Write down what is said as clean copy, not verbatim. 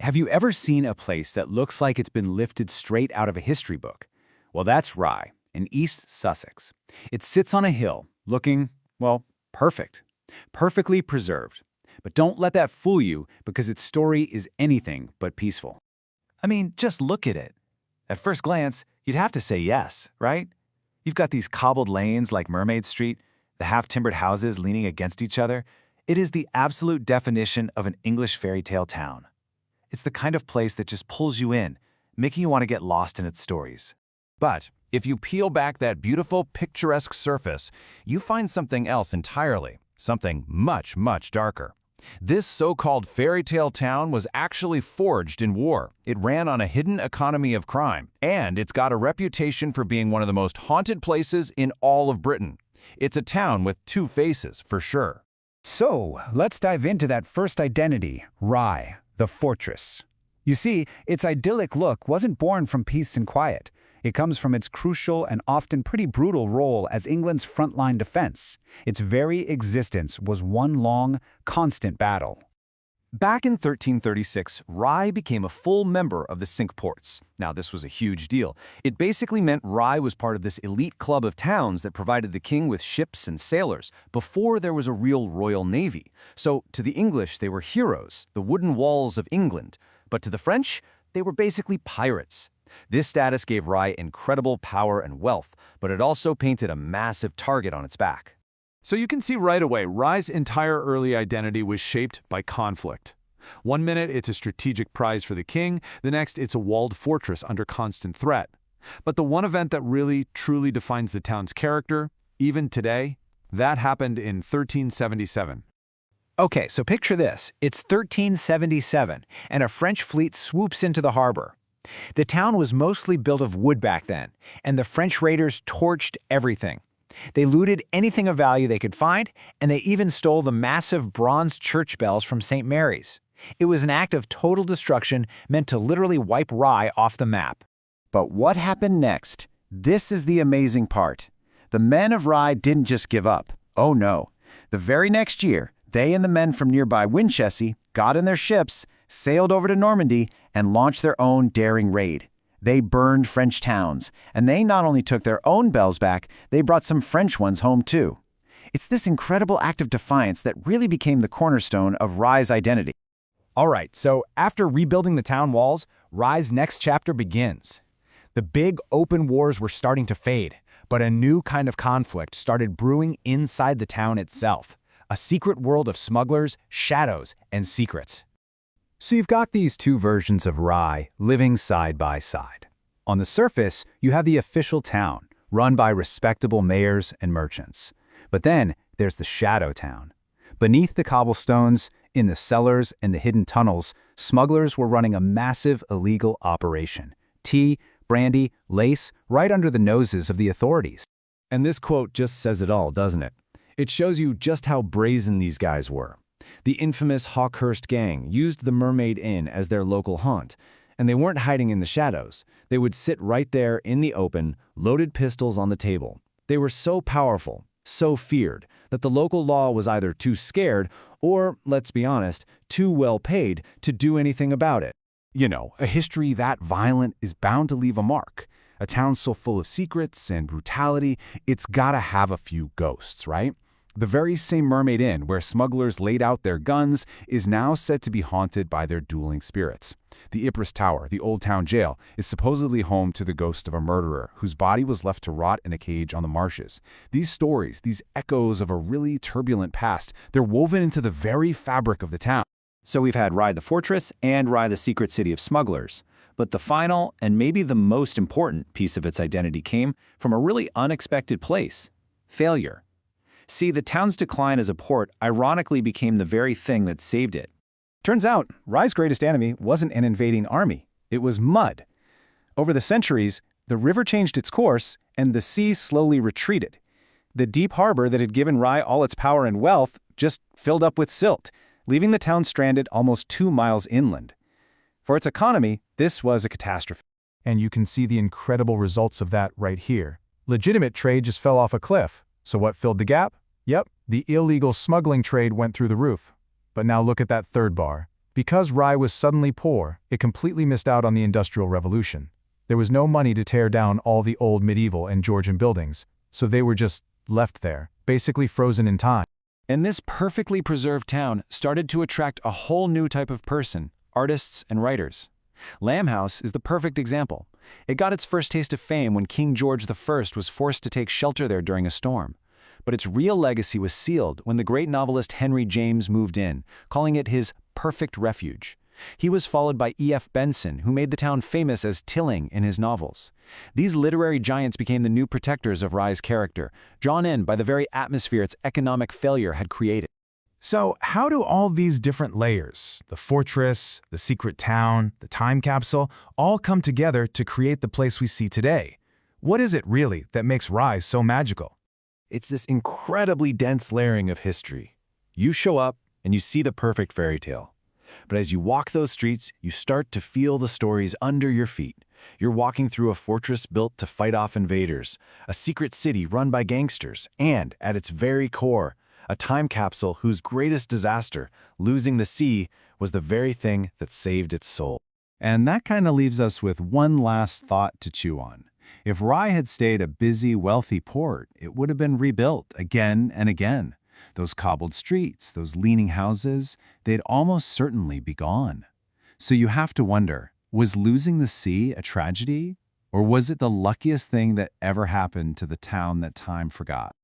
Have you ever seen a place that looks like it's been lifted straight out of a history book? Well, that's Rye, in East Sussex. It sits on a hill, looking, well, perfect. Perfectly preserved. But don't let that fool you, because its story is anything but peaceful. I mean, just look at it. At first glance, you'd have to say yes, right? You've got these cobbled lanes like Mermaid Street, the half-timbered houses leaning against each other. It is the absolute definition of an English fairy tale town. It's the kind of place that just pulls you in, making you want to get lost in its stories. But if you peel back that beautiful, picturesque surface, you find something else entirely, something much, much darker. This so-called fairy tale town was actually forged in war. It ran on a hidden economy of crime, and it's got a reputation for being one of the most haunted places in all of Britain. It's a town with two faces, for sure. So, let's dive into that first identity, Rye, the fortress. You see, its idyllic look wasn't born from peace and quiet. It comes from its crucial and often pretty brutal role as England's frontline defense. Its very existence was one long, constant battle. Back in 1336, Rye became a full member of the Cinque Ports. Now, this was a huge deal. It basically meant Rye was part of this elite club of towns that provided the king with ships and sailors before there was a real royal navy. So, to the English, they were heroes, the wooden walls of England. But to the French, they were basically pirates. This status gave Rye incredible power and wealth, but it also painted a massive target on its back. So you can see right away, Rye's entire early identity was shaped by conflict. One minute it's a strategic prize for the king, the next it's a walled fortress under constant threat. But the one event that really, truly defines the town's character, even today, that happened in 1377. Okay, so picture this. It's 1377, and a French fleet swoops into the harbor. The town was mostly built of wood back then, and the French raiders torched everything. They looted anything of value they could find, and they even stole the massive bronze church bells from St. Mary's. It was an act of total destruction meant to literally wipe Rye off the map. But what happened next? This is the amazing part. The men of Rye didn't just give up. Oh no. The very next year, they and the men from nearby Winchelsea got in their ships, sailed over to Normandy, and launched their own daring raid. They burned French towns, and they not only took their own bells back, they brought some French ones home too. It's this incredible act of defiance that really became the cornerstone of Rye's identity. All right, so after rebuilding the town walls, Rye's next chapter begins. The big open wars were starting to fade, but a new kind of conflict started brewing inside the town itself. A secret world of smugglers, shadows, and secrets. So you've got these two versions of Rye living side by side. On the surface, you have the official town, run by respectable mayors and merchants. But then there's the shadow town. Beneath the cobblestones, in the cellars and the hidden tunnels, smugglers were running a massive illegal operation. Tea, brandy, lace, right under the noses of the authorities. And this quote just says it all, doesn't it? It shows you just how brazen these guys were. The infamous Hawkhurst gang used the Mermaid Inn as their local haunt, and they weren't hiding in the shadows. They would sit right there in the open, loaded pistols on the table. They were so powerful, so feared, that the local law was either too scared or, let's be honest, too well paid to do anything about it. You know, a history that violent is bound to leave a mark. A town so full of secrets and brutality, it's gotta have a few ghosts, right? The very same Mermaid Inn where smugglers laid out their guns is now said to be haunted by their dueling spirits. The Ypres Tower, the old town jail, is supposedly home to the ghost of a murderer whose body was left to rot in a cage on the marshes. These stories, these echoes of a really turbulent past, they're woven into the very fabric of the town. So we've had Rye the Fortress and Rye the Secret City of Smugglers. But the final, and maybe the most important piece of its identity came from a really unexpected place: failure. See, the town's decline as a port ironically became the very thing that saved it. Turns out, Rye's greatest enemy wasn't an invading army. It was mud. Over the centuries, the river changed its course, and the sea slowly retreated. The deep harbor that had given Rye all its power and wealth just filled up with silt, leaving the town stranded almost 2 miles inland. For its economy, this was a catastrophe. And you can see the incredible results of that right here. Legitimate trade just fell off a cliff. So what filled the gap? Yep, the illegal smuggling trade went through the roof. But now look at that third bar. Because Rye was suddenly poor, it completely missed out on the Industrial Revolution. There was no money to tear down all the old medieval and Georgian buildings, so they were just left there, basically frozen in time. And this perfectly preserved town started to attract a whole new type of person, artists and writers. Lamb House is the perfect example. It got its first taste of fame when King George I was forced to take shelter there during a storm. But its real legacy was sealed when the great novelist Henry James moved in, calling it his perfect refuge. He was followed by E.F. Benson, who made the town famous as Tilling in his novels. These literary giants became the new protectors of Rye's character, drawn in by the very atmosphere its economic failure had created. So, how do all these different layers, the fortress, the secret town, the time capsule, all come together to create the place we see today? What is it really that makes Rye so magical? It's this incredibly dense layering of history. You show up and you see the perfect fairy tale. But as you walk those streets, you start to feel the stories under your feet. You're walking through a fortress built to fight off invaders, a secret city run by gangsters, and, at its very core, a time capsule whose greatest disaster, losing the sea, was the very thing that saved its soul. And that kind of leaves us with one last thought to chew on. If Rye had stayed a busy, wealthy port, it would have been rebuilt again and again. Those cobbled streets, those leaning houses, they'd almost certainly be gone. So you have to wonder, was losing the sea a tragedy? Or was it the luckiest thing that ever happened to the town that time forgot?